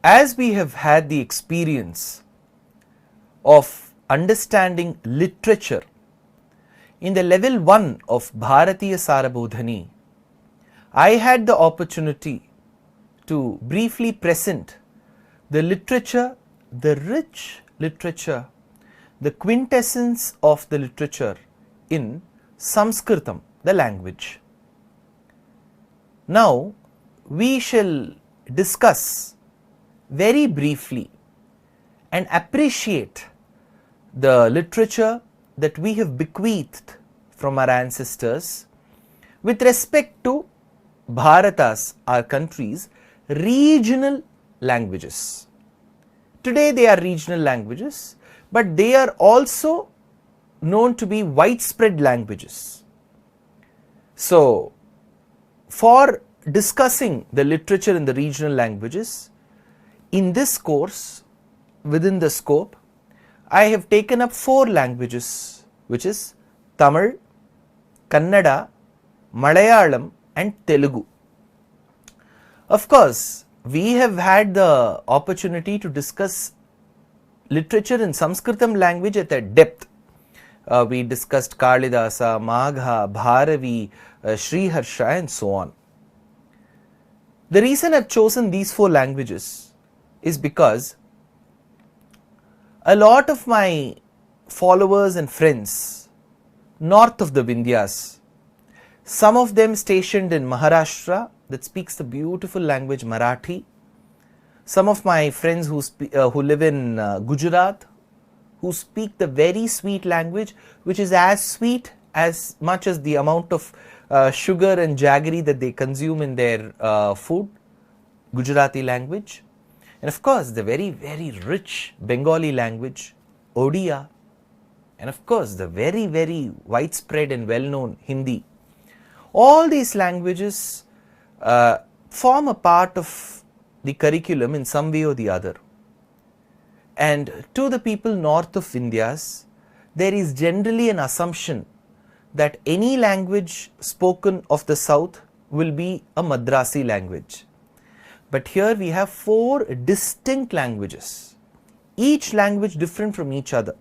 as we have had the experience of understanding literature in the level 1 of Bhāratiya Sāra Bodhani, I had the opportunity to briefly present the literature, the rich literature, the quintessence of the literature in Sanskritam, the language. Now, we shall discuss very briefly and appreciate the literature that we have bequeathed from our ancestors with respect to Bhāratas, our country's regional languages. Today they are regional languages, but they are also known to be widespread languages. So, for discussing the literature in the regional languages, in this course, within the scope, I have taken up 4 languages, which is Tamil, Kannada, Malayalam and Telugu. Of course, we have had the opportunity to discuss literature in Sanskritam language at a depth. We discussed Kalidasa, Magha, Bharavi, Sriharsha and so on. The reason I have chosen these 4 languages is because a lot of my followers and friends north of the Vindhyas, some of them stationed in Maharashtra that speaks the beautiful language Marathi, some of my friends who live in Gujarat, who speak the very sweet language which is as sweet as much as the amount of sugar and jaggery that they consume in their food, Gujarati language. And of course, the very, very rich Bengali language, Odia, and of course, the very, very widespread and well-known Hindi. All these languages form a part of the curriculum in some way or the other. And to the people north of Vindhyas, there is generally an assumption that any language spoken of the south will be a Madrasi language. But here we have 4 distinct languages, each language different from each other.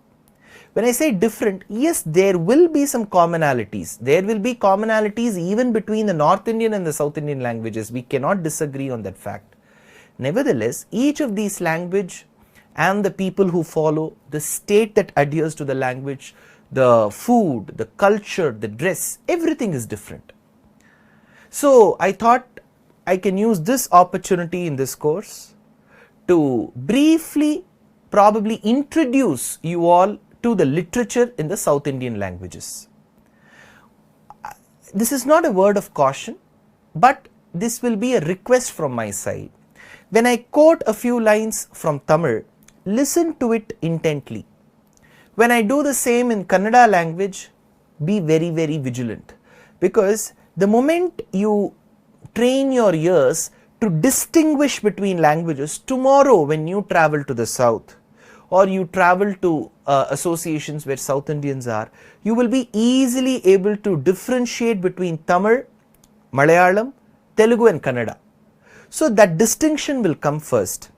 When I say different, yes, there will be some commonalities. There will be commonalities even between the North Indian and the South Indian languages. We cannot disagree on that fact. Nevertheless, each of these language and the people who follow, the state that adheres to the language, the food, the culture, the dress, everything is different. So I thought I can use this opportunity in this course to briefly probably introduce you all to the literature in the South Indian languages. This is not a word of caution, but this will be a request from my side. When I quote a few lines from Tamil, listen to it intently. When I do the same in Kannada language, be very, very vigilant, because the moment you train your ears to distinguish between languages, tomorrow when you travel to the south or you travel to associations where South Indians are, you will be easily able to differentiate between Tamil, Malayalam, Telugu and Kannada. So that distinction will come first,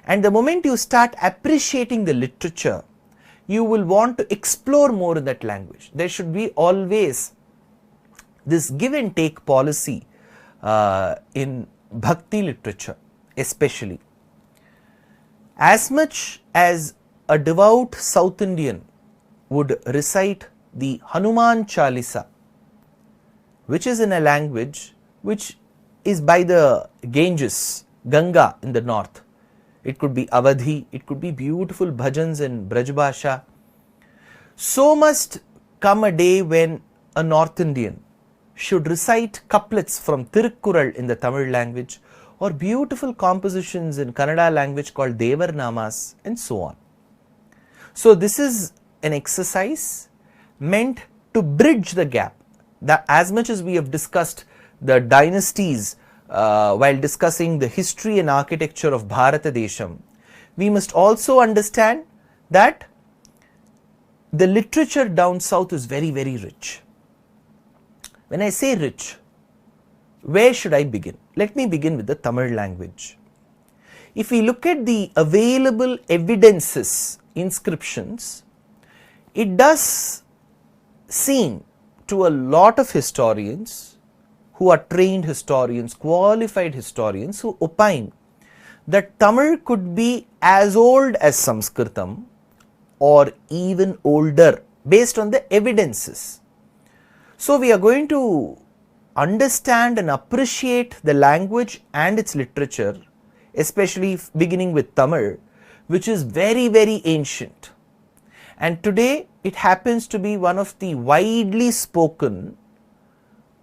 and the moment you start appreciating the literature, you will want to explore more in that language. There should be always this give and take policy in bhakti literature especially. As much as a devout South Indian would recite the Hanuman Chalisa, which is in a language which is by the Ganges, Ganga in the north. It could be Avadhi, it could be beautiful bhajans in Brajbhasha. So must come a day when a North Indian should recite couplets from Tirukkural in the Tamil language, or beautiful compositions in Kannada language called Devar Namas and so on. So this is an exercise meant to bridge the gap. That as much as we have discussed the dynasties while discussing the history and architecture of Bharata Desham, we must also understand that the literature down south is very, very rich. When I say rich, where should I begin? Let me begin with the Tamil language. if we look at the available evidences, inscriptions, it does seem to a lot of historians who are trained historians, qualified historians, who opine that Tamil could be as old as Sanskritam or even older based on the evidences. So, we are going to understand and appreciate the language and its literature, especially beginning with Tamil, which is very, very ancient. And today it happens to be one of the widely spoken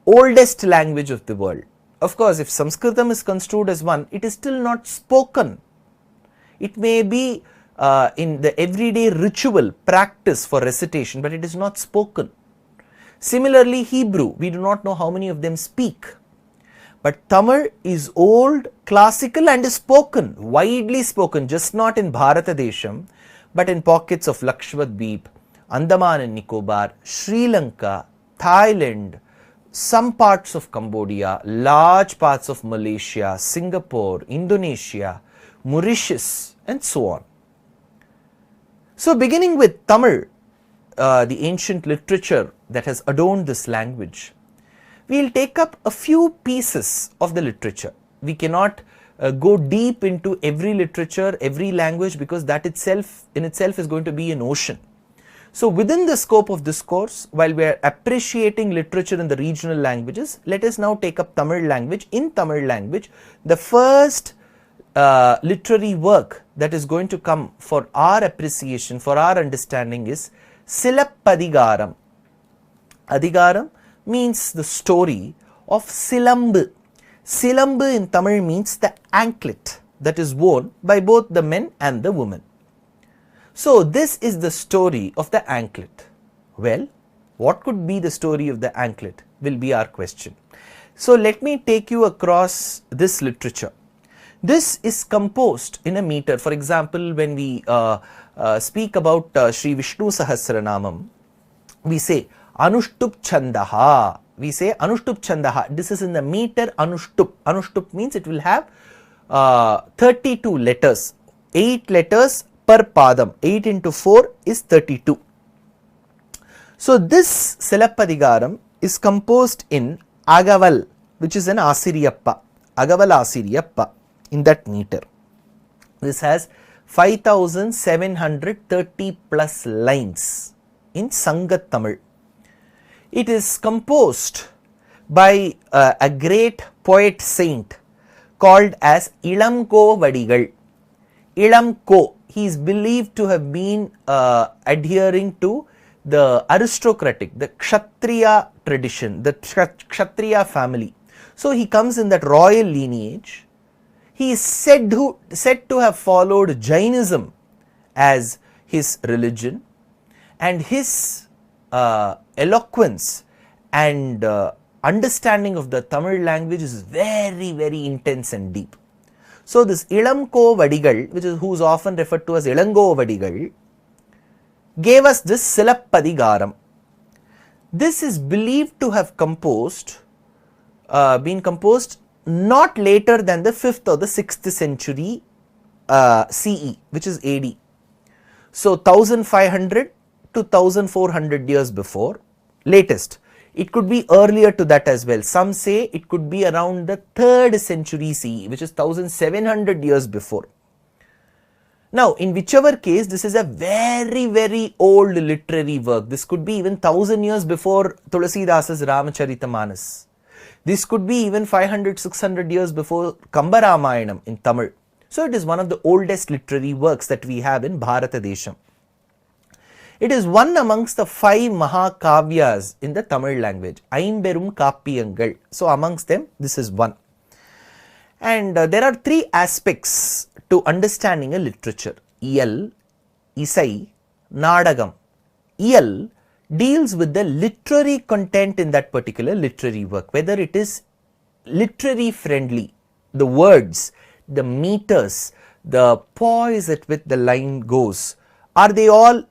oldest language of the world. Of course, if Sanskritam is construed as one, it is still not spoken. It may be in the everyday ritual practice for recitation, but it is not spoken. Similarly, Hebrew, we do not know how many of them speak. But Tamil is old, classical and is spoken, widely spoken, just not in Bharata Desham, but in pockets of Lakshadweep, Andaman and Nicobar, Sri Lanka, Thailand, some parts of Cambodia, large parts of Malaysia, Singapore, Indonesia, Mauritius and so on. So, beginning with Tamil, the ancient literature that has adorned this language, we will take up a few pieces of the literature. We cannot go deep into every literature, every language, because that in itself is going to be an ocean. So, within the scope of this course, while we are appreciating literature in the regional languages, let us now take up Tamil language. In Tamil language, the first literary work that is going to come for our appreciation, for our understanding is Silappadigaram. Adigaram means the story of Silambu. Silambu in Tamil means the anklet that is worn by both the men and the women. So, this is the story of the anklet. Well, what could be the story of the anklet will be our question. So, let me take you across this literature. This is composed in a meter. For example, when we speak about Sri Vishnu Sahasranamam, we say Anushtup Chandaha. We say Anushtup Chandaha. This is in the meter Anushtup. Anushtup means it will have 32 letters, 8 letters per padam. 8 into 4 is 32. So, this Silappadigaram is composed in Agaval, which is an Asiriyappa. Agaval Asiriyappa in that meter. This has 5730 plus lines in Sangat Tamil. It is composed by a great poet saint called as Ilamko Vadigal. Ilamko, he is believed to have been adhering to the aristocratic, the Kshatriya tradition, the Kshatriya family. So, he comes in that royal lineage. He is said to have followed Jainism as his religion, and his eloquence and understanding of the Tamil language is very, very intense and deep. So, this Ilamko Vadigal, which is who is often referred to as Ilango Vadigal, gave us this Silappadigaram. This is believed to have been composed not later than the 5th or the 6th century CE, which is AD. So, 1500 to 1400 years before, latest. It could be earlier to that as well. Some say it could be around the 3rd century CE, which is 1700 years before. Now, in whichever case, this is a very, very old literary work. This could be even 1000 years before Tulasidasa's Rāmacharita. This could be even 500-600 years before Rāmāyana in Tamil. So, it is one of the oldest literary works that we have in Bharata Desham. It is one amongst the 5 Mahakavyas in the Tamil language, Aimberum Kappiyangal. So, amongst them, this is one. And there are 3 aspects to understanding a literature: Iyal, Isai, Nadagam. Iyal deals with the literary content in that particular literary work, whether it is literary friendly, the words, the meters, the poise at which the line goes, are they all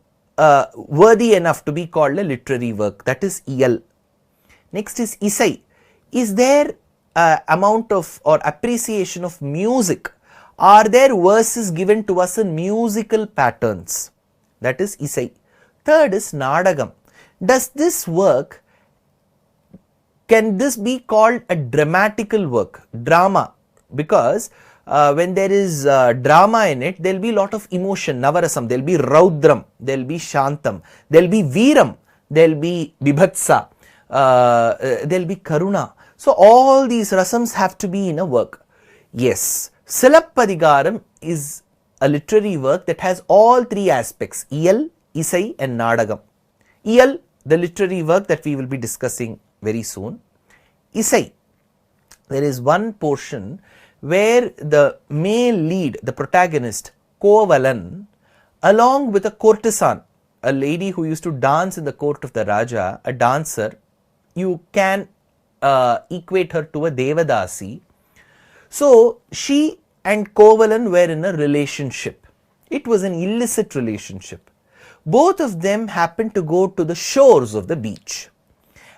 worthy enough to be called a literary work? That is Iyal. Next is Isai. Is there amount of or appreciation of music? Are there verses given to us in musical patterns? That is Isai. Third is Nadagam. Does this work, can this be called a dramatical work? Drama. Because when there is drama in it, there will be a lot of emotion, Navarasam, there will be Raudram, there will be Shantam, there will be Veeram, there will be Bibhatsa, there will be Karuna. So all these rasams have to be in a work. Yes, Silappadigaram is a literary work that has all three aspects, Iyal, Isai and Nadagam. Iyal, the literary work that we will be discussing very soon. Isai, there is one portion where the male lead, the protagonist, Kovalan, along with a courtesan, a lady who used to dance in the court of the Raja, a dancer, you can equate her to a Devadasi. So she and Kovalan were in a relationship. It was an illicit relationship. Both of them happened to go to the shores of the beach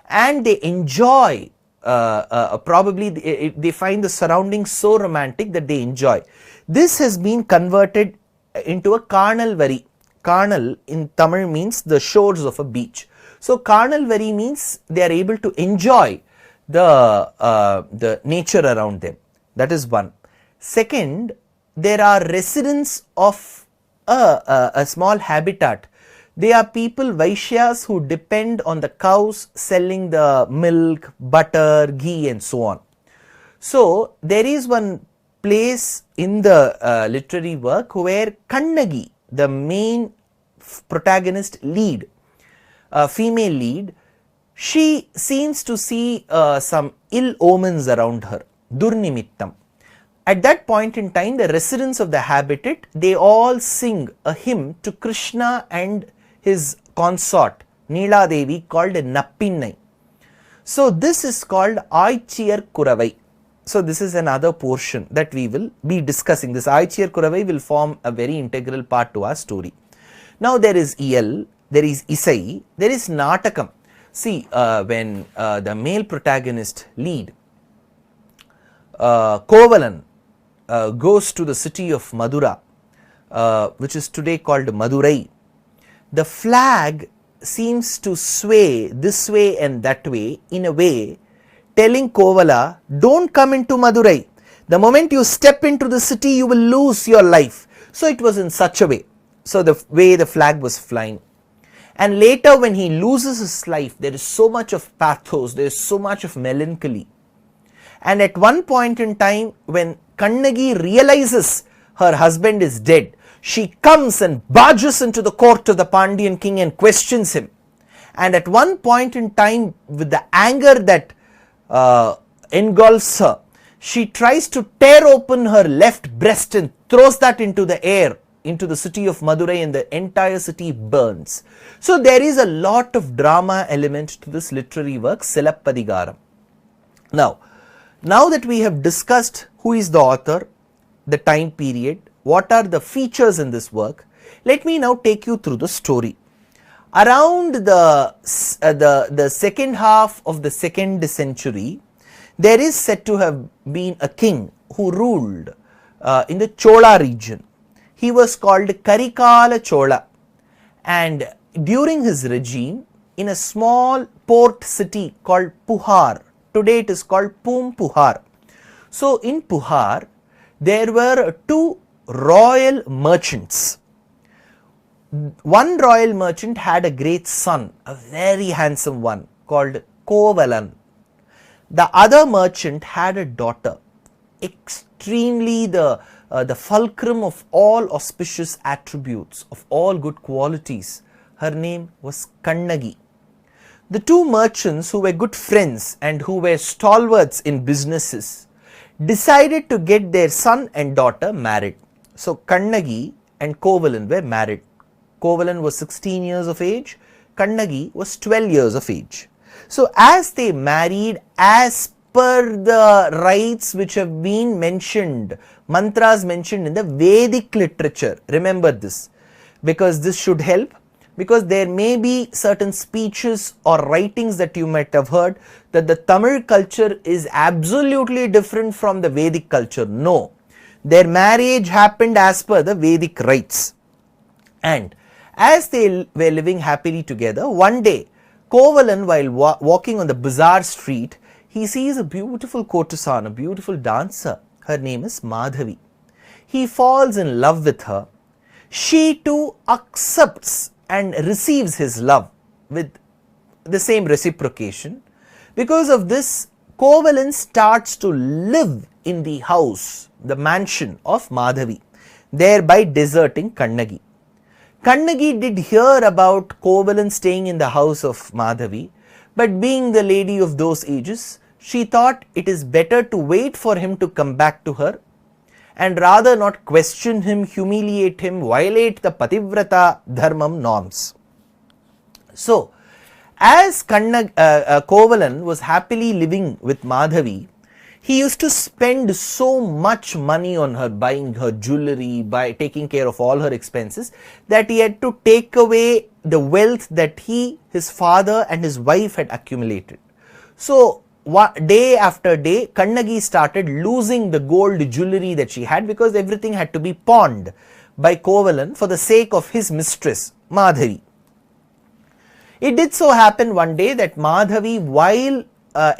and they enjoy, probably they find the surroundings so romantic that they enjoy. This has been converted into a carnal vari. Carnal in Tamil means the shores of a beach. So carnal vari means they are able to enjoy the nature around them. That is one. Second, there are residents of a small habitat. They are people, Vaishyas, who depend on the cows selling the milk, butter, ghee and so on. So there is one place in the literary work where Kannagi, the main protagonist lead, female lead, she seems to see some ill omens around her, Durnimittam. At that point in time, the residents of the habitat, they all sing a hymn to Krishna and his consort, Neela Devi, called Nappinnai. So this is called Aichiyar Kuravai. So this is another portion that we will be discussing. This Aichiyar Kuravai will form a very integral part to our story. Now there is Iyal, there is Isai, there is Natakam. See, when the male protagonist lead, Kovalan, goes to the city of Madura, which is today called Madurai, the flag seems to sway this way and that way in a way telling Kovala, don't come into Madurai. The moment you step into the city, you will lose your life. So it was in such a way. So the way the flag was flying. And later when he loses his life, there is so much of pathos, there is so much of melancholy. And at one point in time, when Kannagi realizes her husband is dead, she comes and barges into the court of the Pandyan king and questions him. And at one point in time, with the anger that engulfs her, she tries to tear open her left breast and throws that into the air, into the city of Madurai, and the entire city burns. So there is a lot of drama element to this literary work, Silappadigaram. Now that we have discussed who is the author, the time period, what are the features in this work, let me now take you through the story. Around the second half of the 2nd century, there is said to have been a king who ruled in the Chola region. He was called Karikala Chola, and during his regime, in a small port city called Puhar, today it is called Puhar. So in Puhar, there were two royal merchants. One royal merchant had a great son, a very handsome one, called Kovalan. The other merchant had a daughter, extremely the fulcrum of all auspicious attributes, of all good qualities. Her name was Kannagi. The two merchants, who were good friends and who were stalwarts in businesses, decided to get their son and daughter married. So Kannagi and Kovalan were married. Kovalan was 16 years of age, Kannagi was 12 years of age. So as they married, as per the rites which have been mentioned, mantras mentioned in the Vedic literature, remember this, because this should help, because there may be certain speeches or writings that you might have heard that the Tamil culture is absolutely different from the Vedic culture. No, Their marriage happened as per the Vedic rites. And as they were living happily together, one day Kovalan, while walking on the bazaar street, he sees a beautiful courtesan, a beautiful dancer. Her name is Madhavi. He falls in love with her. She too accepts and receives his love with the same reciprocation. Because of this, Kovalan starts to live in the house, the mansion of Madhavi, thereby deserting Kannagi. Kannagi did hear about Kovalan staying in the house of Madhavi, but being the lady of those ages, she thought it is better to wait for him to come back to her and rather not question him, humiliate him, violate the Pativrata Dharmam norms. So, as Kovalan was happily living with Madhavi, he used to spend so much money on her, buying her jewelry, by taking care of all her expenses, that he had to take away the wealth that his father and his wife had accumulated. So, day after day, Kannagi started losing the gold jewelry that she had, because everything had to be pawned by Kovalan for the sake of his mistress, Madhavi. It did so happen one day that Madhavi, while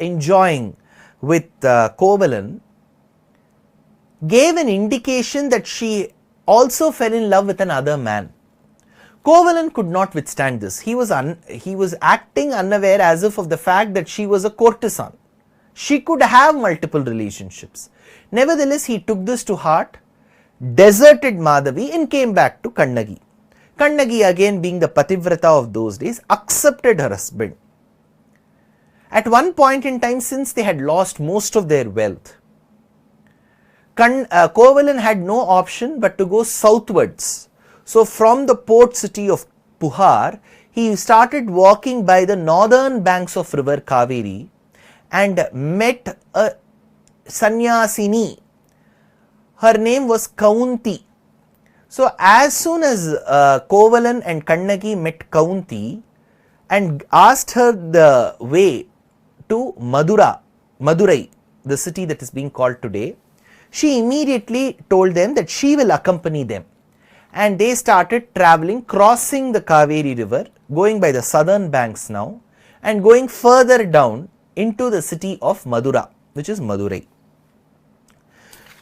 enjoying with Kovalan, gave an indication that she also fell in love with another man. Kovalan could not withstand this. He was acting unaware, as if of the fact that she was a courtesan. She could have multiple relationships. Nevertheless, he took this to heart, deserted Madhavi and came back to Kannagi. Kannagi, again being the Pativrata of those days, accepted her husband. At one point in time, since they had lost most of their wealth, Kovalan had no option but to go southwards. So, from the port city of Puhar, he started walking by the northern banks of river Kaveri and met a sannyasini. Her name was Kaunti. So, as soon as Kovalan and Kannagi met Kaunti and asked her the way to Madurai, the city that is being called today, she immediately told them that she will accompany them. And they started travelling, crossing the Kaveri river, going by the southern banks now, and going further down into the city of Madura, which is Madurai.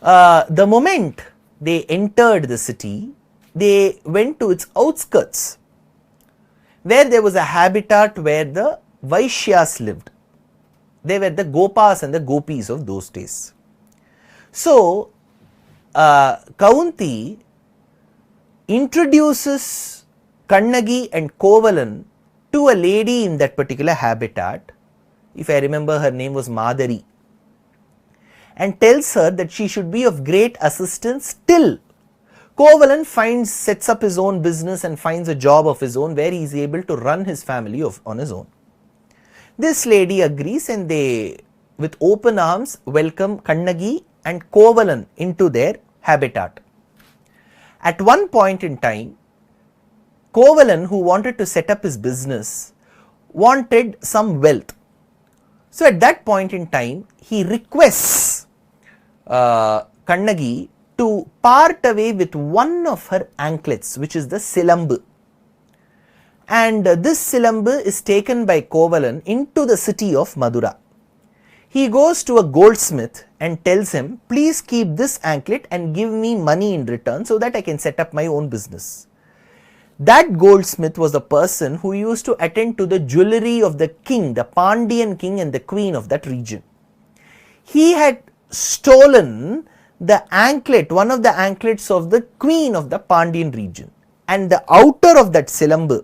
The moment they entered the city, they went to its outskirts, where there was a habitat where the Vaishyas lived. They were the Gopas and the Gopis of those days. So, Kaunti introduces Kannagi and Kovalan to a lady in that particular habitat. If I remember, her name was Madari, and tells her that she should be of great assistance till Kovalan sets up his own business and finds a job of his own where he is able to run his family on his own. This lady agrees, and they, with open arms, welcome Kannagi and Kovalan into their habitat. At one point in time, Kovalan, who wanted to set up his business, wanted some wealth. So, at that point in time, he requests Kannagi to part away with one of her anklets, which is the silambu. And this silambu is taken by Kovalan into the city of Madura. He goes to a goldsmith and tells him, please keep this anklet and give me money in return so that I can set up my own business. That goldsmith was the person who used to attend to the jewelry of the king, the Pandyan king and the queen of that region. He had stolen the anklet, one of the anklets of the queen of the Pandyan region, and the outer of that silambu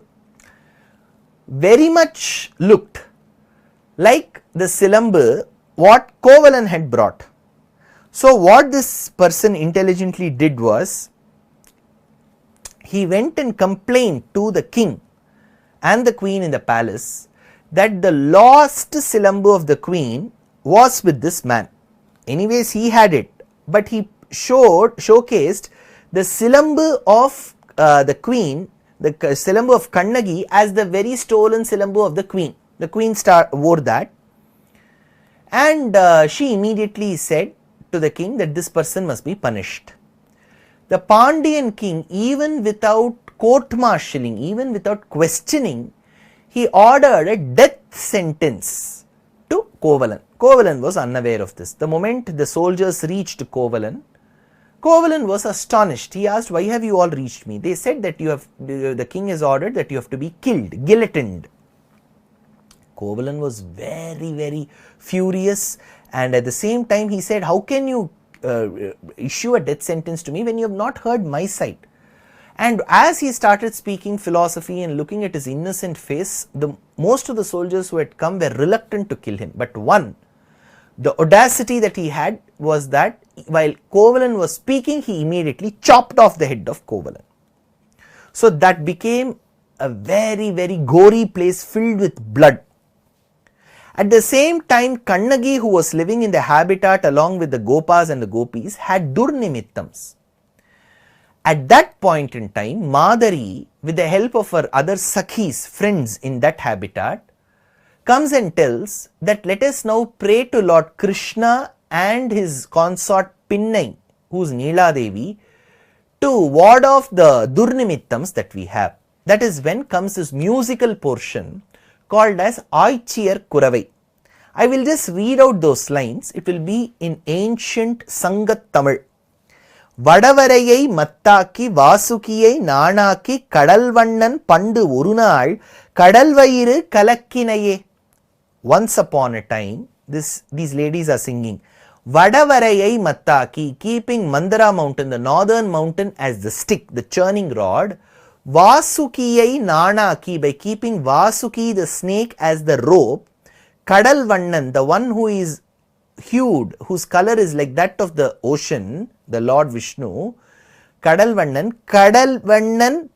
very much looked like the silambu what Kovalan had brought. So, what this person intelligently did was, he went and complained to the king and the queen in the palace that the lost silambu of the queen was with this man. Anyways, he had it, but he showcased the silambu of the queen, the silambu of Kannagi, as the very stolen silambu of the queen. The queen wore that, and she immediately said to the king that this person must be punished. the Pandyan king, even without court-martialing, even without questioning, he ordered a death sentence to Kovalan. Kovalan was unaware of this. The moment the soldiers reached Kovalan, Kovalan was astonished. He asked, why have you all reached me? They said that the king has ordered that you have to be killed, guillotined. Kovalan was very, very furious, and at the same time he said, how can you issue a death sentence to me when you have not heard my side? And as he started speaking philosophy and looking at his innocent face, most of the soldiers who had come were reluctant to kill him. But one, the audacity that he had was that while Kovalan was speaking, he immediately chopped off the head of Kovalan. So that became a very, very gory place filled with blood. At the same time, Kannagi, who was living in the habitat along with the Gopas and the Gopis, had Durnimittams. At that point in time, Madari, with the help of her other Sakhis, friends in that habitat, comes and tells that let us now pray to Lord Krishna and his consort Pinnai, who is Neela Devi, to ward off the Durnimittams that we have. That is when comes this musical portion called as Aichiyar Kuravai. I will just read out those lines. It will be in ancient Sangat Tamil. வடவரையை மத்தாக்கி வாசுகியை நாணாக்கி கடல்வண்ணன் பண்டு ஒரு நாள் கடல்வயிறு கலக்கினையே. Once upon a time, these ladies are singing. Vadavarayai mattaki, keeping Mandara mountain, the northern mountain, as the stick, the churning rod. Vasukiyai nanaki, by keeping Vasuki, the snake, as the rope. Kadalvannan, the one who is hued, whose color is like that of the ocean, the Lord Vishnu. Kadalvannan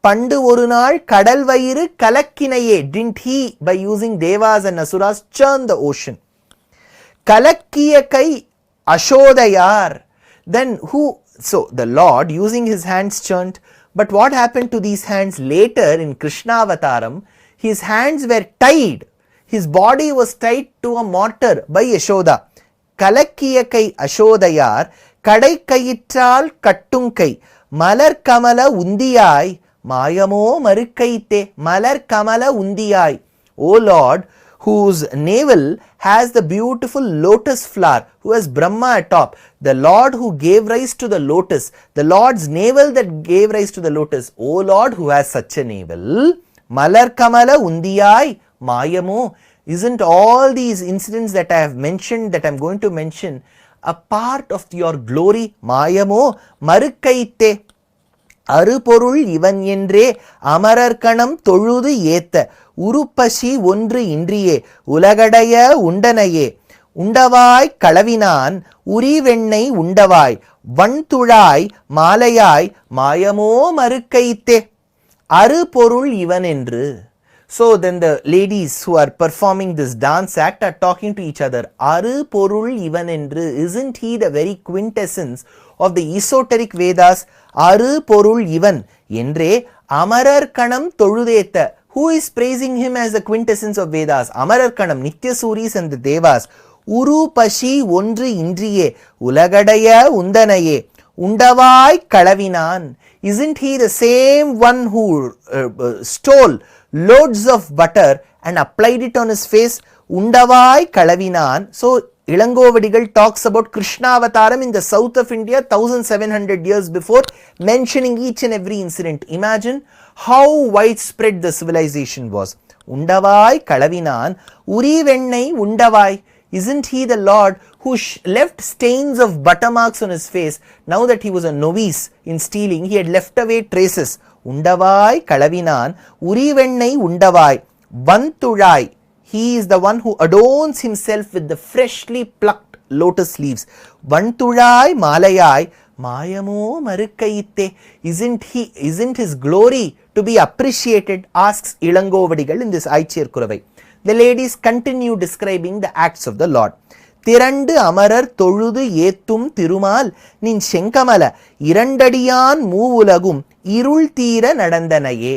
pandu oru naal kadalvairu kalakkinaye. Didn't he, by using devas and asuras, churn the ocean? Kalakkiya kai ashodayar. Then who? So the Lord using his hands churned. But what happened to these hands later in Krishna Avataram? His hands were tied. His body was tied to a mortar by Yashoda. Kalakkiya kai ashodayar. Kadai kayitral kattunkai. Malar kamala undiyai. Mayamo marukaite. Malar kamala undiyai. O Lord, whose navel has the beautiful lotus flower, who has Brahma atop, the Lord who gave rise to the lotus, the Lord's navel that gave rise to the lotus, O Lord who has such a navel, Malar Kamala Undiyai Mayamo. Isn't all these incidents that I have mentioned, that I am going to mention, a part of your glory? Mayamo Marukaite. அருபொருள் இவன் என்றே அமரர்கணம் தொழுது ஏத்த உருப்பசி ஒன்று இன்றியே உலகடைய உண்டனையே உண்டவாய் களவினான் உரிவெண்ணை உண்டவாய் வன்துழாய் மாலையாய் மாயமோ மறுக்கைத்தே அருபொருள் இவன் என்று. So then the ladies who are performing this dance act are talking to each other. Arupurul ivan endru. Isn't he the very quintessence of the esoteric Vedas? Arupurul ivan endre amarar kanam toludetha. Who is praising him as the quintessence of Vedas? Amarar kanam, Nitya Suris and the Devas. Uru pashi ondru indriye ulagadaya undanaye undavai kalavinan. Isn't he the same one who stole loads of butter and applied it on his face? Undavai kalavinan. So Ilangovadigal talks about Krishna Avataram in the south of India 1700 years before, mentioning each and every incident. Imagine how widespread the civilization was. Undavai kalavinan uri vennai undavai. Isn't he the Lord who left stains of butter marks on his face? Now that he was a novice in stealing, he had left away traces. Undavai kalavinan urivennai undavai vantulai. He is the one who adorns himself with the freshly plucked lotus leaves. Vantulai malayai mayamo marukkayitte. Isn't his glory to be appreciated? Asks Ilangovadigal in this Aichiyar Kuravai. The ladies continue describing the acts of the Lord. Tirandu amarar தொழுது ஏத்தும் திருமால் நின் செங்கமல இரண்டடியான் மூவுலகும் இருள் தீர நடந்தனையே.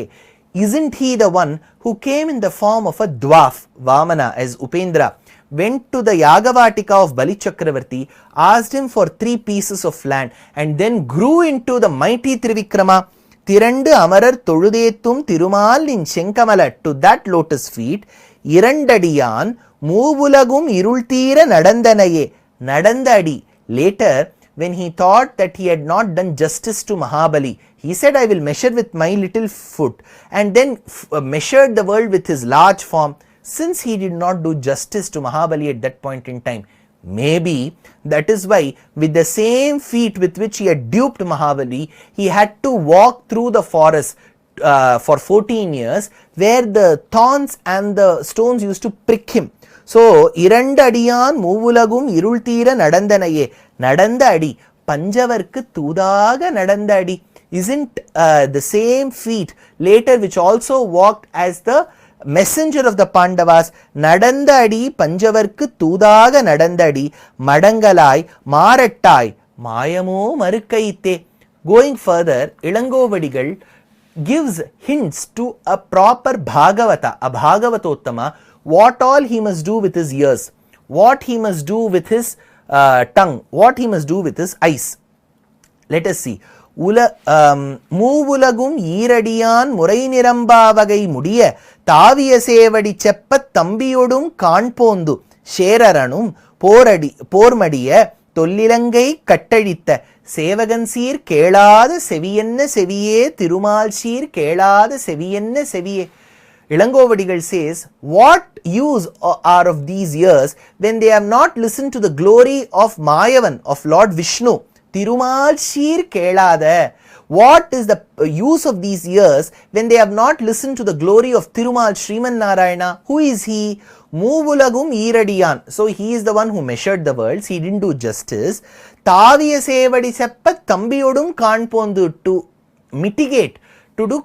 Isn't he the one who came in the form of a dwarf, Vamana, as Upendra, went to the Yagavatika of Bali Chakravarti, asked him for 3 pieces of land, and then grew into the mighty Trivikrama. Tirandu Amarar Toludethum Tirumal in Shenkamala, to that lotus feet, Irandadiyan, Moovulagum Irultira Nadandanaye, Nadandadi. Later, when he thought that he had not done justice to Mahabali, he said, I will measure with my little foot, and then measured the world with his large form. Since he did not do justice to Mahabali at that point in time, maybe that is why with the same feet with which he had duped Mahabali, he had to walk through the forest for 14 years where the thorns and the stones used to prick him. So, Irandadiyan Moovulagum Irultira Nadandanaye, Nadandadi, Panjavarku Tudaga Nadandadi. Isn't the same feet later which also walked as the messenger of the Pandavas, Nadandadi, Panjavarku Tudaga Nadandadi, Madangalai, Marattai, Mayamo Marukaite. Going further, Ilangovadigal gives hints to a proper Bhagavata, a Bhagavatottama, what all he must do with his ears, what he must do with his tongue, what he must do with his eyes. Let us see. Moovulagum ஈரடியான் முறை நிரம்பாவகை முடிய தாவிய சேவடி செப்பத் தம்பியொடும் காண்போந்து சேரரனும் போர்மடிய தொல்லிலங்கை கட்டழித்த சேவகன் சீர் கேளாத செவியென்ன செவியே திருமால் சீர் கேளாத செவியென்ன செவியே. Ilangovadigal says, what use are of these ears when they have not listened to the glory of Mayavan, of Lord Vishnu? Tirumal Shir Kelada. What is the use of these ears when they have not listened to the glory of Tirumal Sriman Narayana? Who is he? Moovulagum Iradiyan. So he is the one who measured the worlds. He didn't do justice. Taviya Sevadi Seppat Thambiyodum Kanpondu, to mitigate, to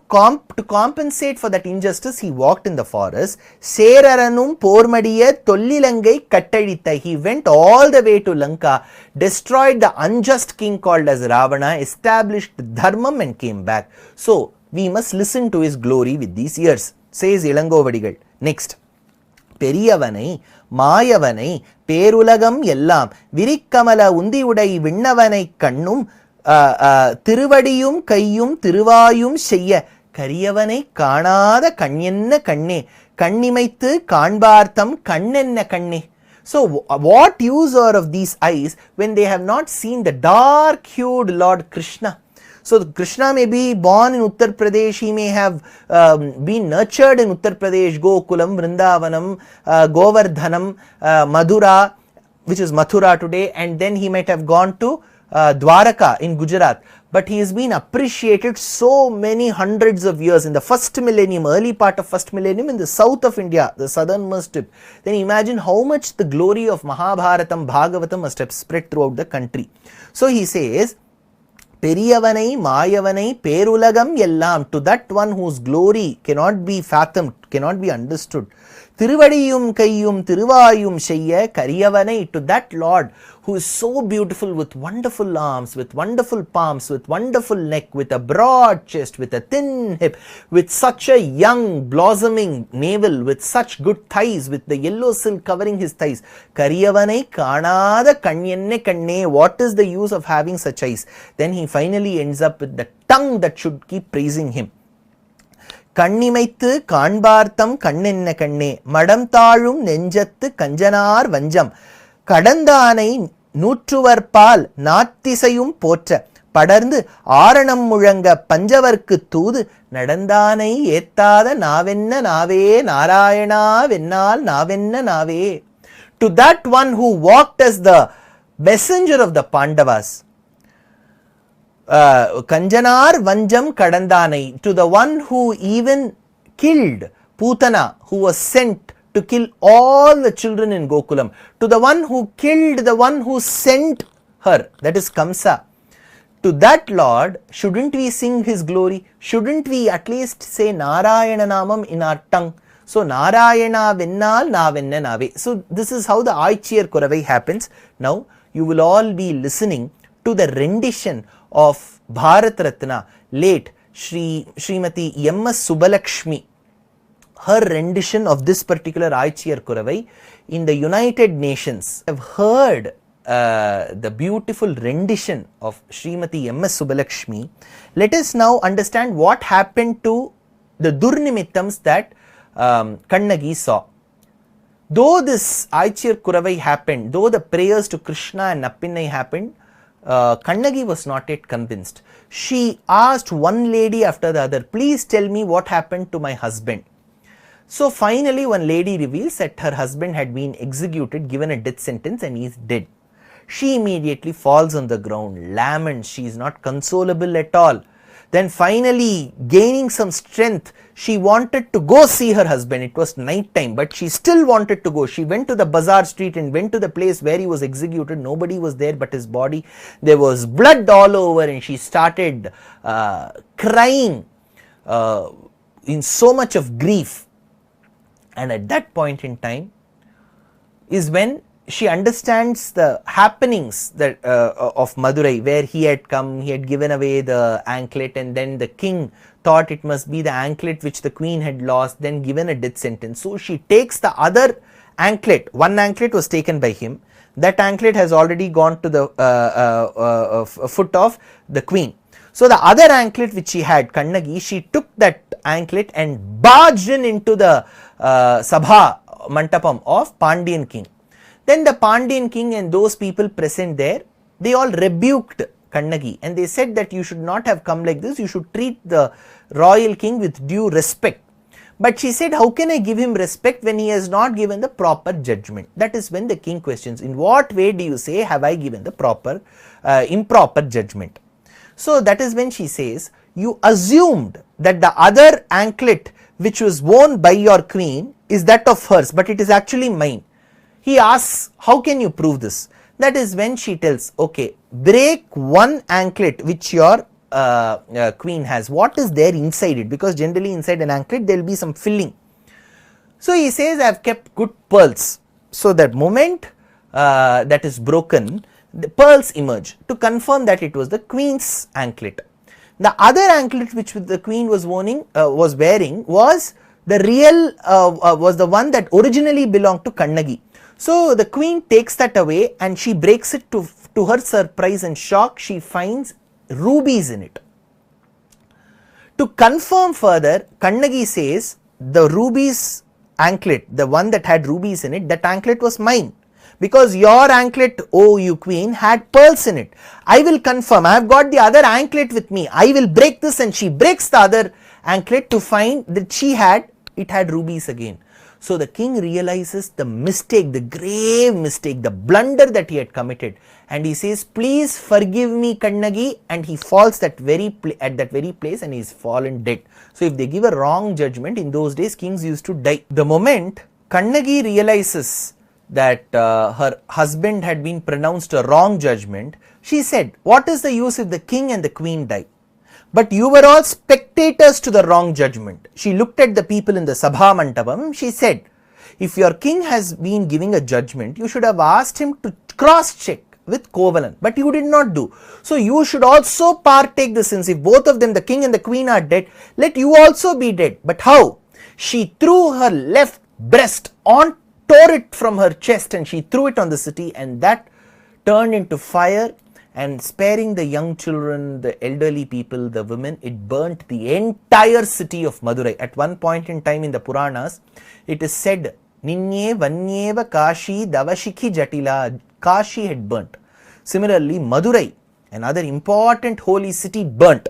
compensate for that injustice, he walked in the forest. Seraranum Pormadiya Tollilangai Kattaditha. He went all the way to Lanka, destroyed the unjust king called as Ravana, established Dharmam and came back. So, we must listen to his glory with these ears, says Ilangovadigal. Next. Periyavanai, Mayavanai, Perulagam Yellam, Virikkamala Undiudai Vinnavai Kannum, திருவடியும் கையும் திருவாயும் செய்ய கரியவனை காணாத கண்ணென்ன கண்ணே கண்ணிமைத்து காண்பார்த்தம் கண்ணென்ன கண்ணே. So what use are of these eyes when they have not seen the dark hued Lord Krishna? So Krishna may be born in Uttar Pradesh, he may have been nurtured in Uttar Pradesh, Gokulam, Vrindavanam, Govardhanam, Madhura, which is Mathura today, and then he might have gone to Dwaraka in Gujarat, but he has been appreciated so many hundreds of years in the first millennium, early part of first millennium in the south of India, the southernmost tip. Then imagine how much the glory of Mahābhāratam, Bhāgavatam must have spread throughout the country. So he says, Periyavanai, Mayavanai, Perulagam Yellam, to that one whose glory cannot be fathomed, cannot be understood. Tiruvadiyum Kayyum Tiruvayum Sheyya Kariyavanai, to that Lord who is so beautiful with wonderful arms, with wonderful palms, with wonderful neck, with a broad chest, with a thin hip, with such a young blossoming navel, with such good thighs, with the yellow silk covering his thighs. Kariyavanai Kanada Kanyenne Kanne. What is the use of having such eyes? Then he finally ends up with the tongue that should keep praising him. கண்ணிமைத்து காண்பார்த்தம் கண்ணென்ன கண்ணே மடம் தாழும் நெஞ்சத்து கஞ்சனார் வஞ்சம் கடந்தானை நூற்றுவர்பால் நாத்திசையும் போற்ற படர்ந்து ஆரணம் முழங்க பஞ்சவர்க்கு தூது நடந்தானை ஏத்தாத நாவென்ன நாவே Narayana வென்னால் நாவென்ன நாவே. To that one who walked as the messenger of the Pandavas, Kanjanar Vanjam Kadandanai, to the one who even killed Putana, who was sent to kill all the children in Gokulam, to the one who killed the one who sent her, that is Kamsa. To that Lord, shouldn't we sing his glory? Shouldn't we at least say Narayana Namam in our tongue? So Narayana Vennal Navenna Nave. So this is how the Aichiyar Kuravai happens. Now you will all be listening to the rendition of Bharat Ratna, late Srimati M.S. Subbalakshmi, her rendition of this particular Aichiyar Kuravai in the United Nations. I have heard the beautiful rendition of Srimati M.S. Subbalakshmi. Let us now understand what happened to the Durnimittams that Kannagi saw. Though this Aichiyar Kuravai happened, though the prayers to Krishna and Nappinai happened, Kannagi was not yet convinced. She asked one lady after the other, please tell me what happened to my husband. So finally one lady reveals that her husband had been executed, given a death sentence, and he is dead. She immediately falls on the ground, laments, she is not consolable at all. Then finally, gaining some strength, she wanted to go see her husband. It was night time, but she still wanted to go. She went to the bazaar street and went to the place where he was executed. Nobody was there but his body. There was blood all over, and she started crying in so much of grief. And at that point in time is when she understands the happenings that of Madurai, where he had come, he had given away the anklet, and then the king thought it must be the anklet which the queen had lost, then given a death sentence. So she takes the other anklet. One anklet was taken by him. That anklet has already gone to the foot of the queen. So the other anklet which she had, Kannagi, she took that anklet and barged into the Sabha Mantapam of Pandyan king. Then the Pandyan king and those people present there, they all rebuked Kannagi, and they said that you should not have come like this, you should treat the royal king with due respect. But she said, how can I give him respect when he has not given the proper judgment? That is when the king questions, in what way do you say have I given the proper improper judgment? So that is when she says, you assumed that the other anklet which was worn by your queen is that of hers, but it is actually mine. He asks, how can you prove this? That is when she tells, okay, break one anklet which your queen has. What is there inside it? Because generally inside an anklet there will be some filling. So he says, I have kept good pearls. So that moment that is broken, the pearls emerge to confirm that it was the queen's anklet. The other anklet which the queen was wearing was the real, was the one that originally belonged to Kannagi. So the queen takes that away and she breaks it. To her surprise and shock, she finds rubies in it. To confirm further, Kannagi says, the rubies anklet, the one that had rubies in it, that anklet was mine. Because your anklet, oh you queen, had pearls in it. I will confirm, I have got the other anklet with me. I will break this, and she breaks the other anklet to find that it had rubies again. So the king realizes the mistake, the grave mistake, the blunder that he had committed, and he says, please forgive me Kannagi, and he falls at that very place and he is fallen dead. So if they give a wrong judgment, in those days kings used to die. The moment Kannagi realizes that her husband had been pronounced a wrong judgment, she said, what is the use if the king and the queen die? But you were all spectators to the wrong judgment. She looked at the people in the Sabha Mantapam. She said, if your king has been giving a judgment, you should have asked him to cross-check with Kovalan. But you did not do. So you should also partake the sins. If both of them, the king and the queen, are dead, let you also be dead. But how? She threw her left breast on, tore it from her chest, and she threw it on the city, and that turned into fire. And sparing the young children, the elderly people, the women, it burnt the entire city of Madurai. At one point in time in the Purānās, it is said, Ninye Vanyeva Kashi Davashikhi Jatila. Kashi had burnt. Similarly, Madurai, another important holy city, burnt.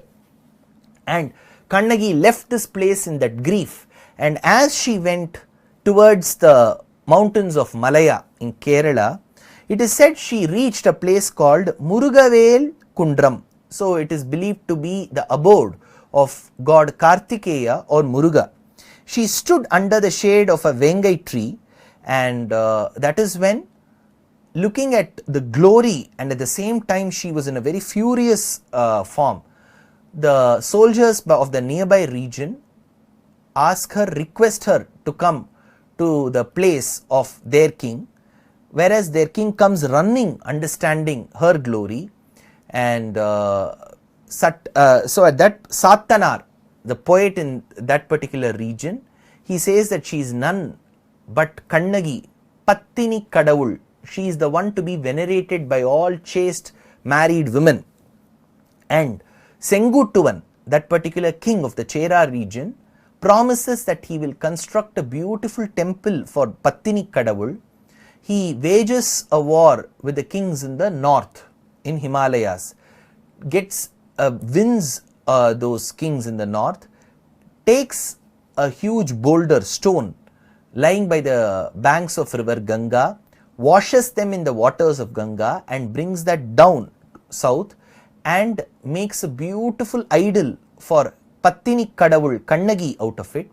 And Kannagi left this place in that grief. And as she went towards the mountains of Malaya in Kerala, it is said she reached a place called Murugavel Kundram. So it is believed to be the abode of god Kartikeya or Muruga. She stood under the shade of a Vengai tree, and that is when, looking at the glory, and at the same time she was in a very furious form, the soldiers of the nearby region request her to come to the place of their king. Whereas their king comes running, understanding her glory, and so at that Satanar, the poet in that particular region, he says that she is none but Kannagi, Pattini Kadavul. She is the one to be venerated by all chaste married women. And Senguttuvan, that particular king of the Chera region, promises that he will construct a beautiful temple for Pattini Kadavul. He wages a war with the kings in the north, in Himalayas, wins those kings in the north, takes a huge boulder, stone, lying by the banks of river Ganga, washes them in the waters of Ganga and brings that down south and makes a beautiful idol for Pattini Kadavul, Kannagi, out of it.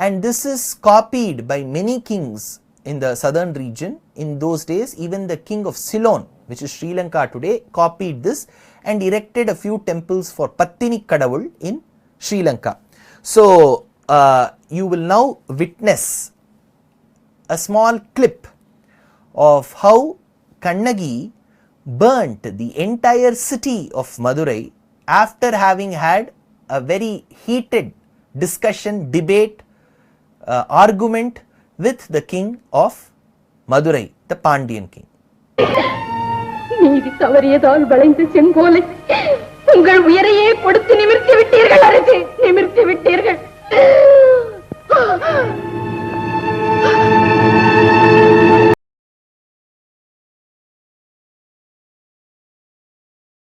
And this is copied by many kings in the southern region. In those days, even the king of Ceylon, which is Sri Lanka today, copied this and erected a few temples for Pattini Kadavul in Sri Lanka. So, you will now witness a small clip of how Kannagi burnt the entire city of Madurai after having had a very heated discussion, debate, argument with the king of Madurai, the Pandyan king. நீதி தவறியதால் வளைந்த செங்கோலை உங்கள் உயிரையே கொடுத்து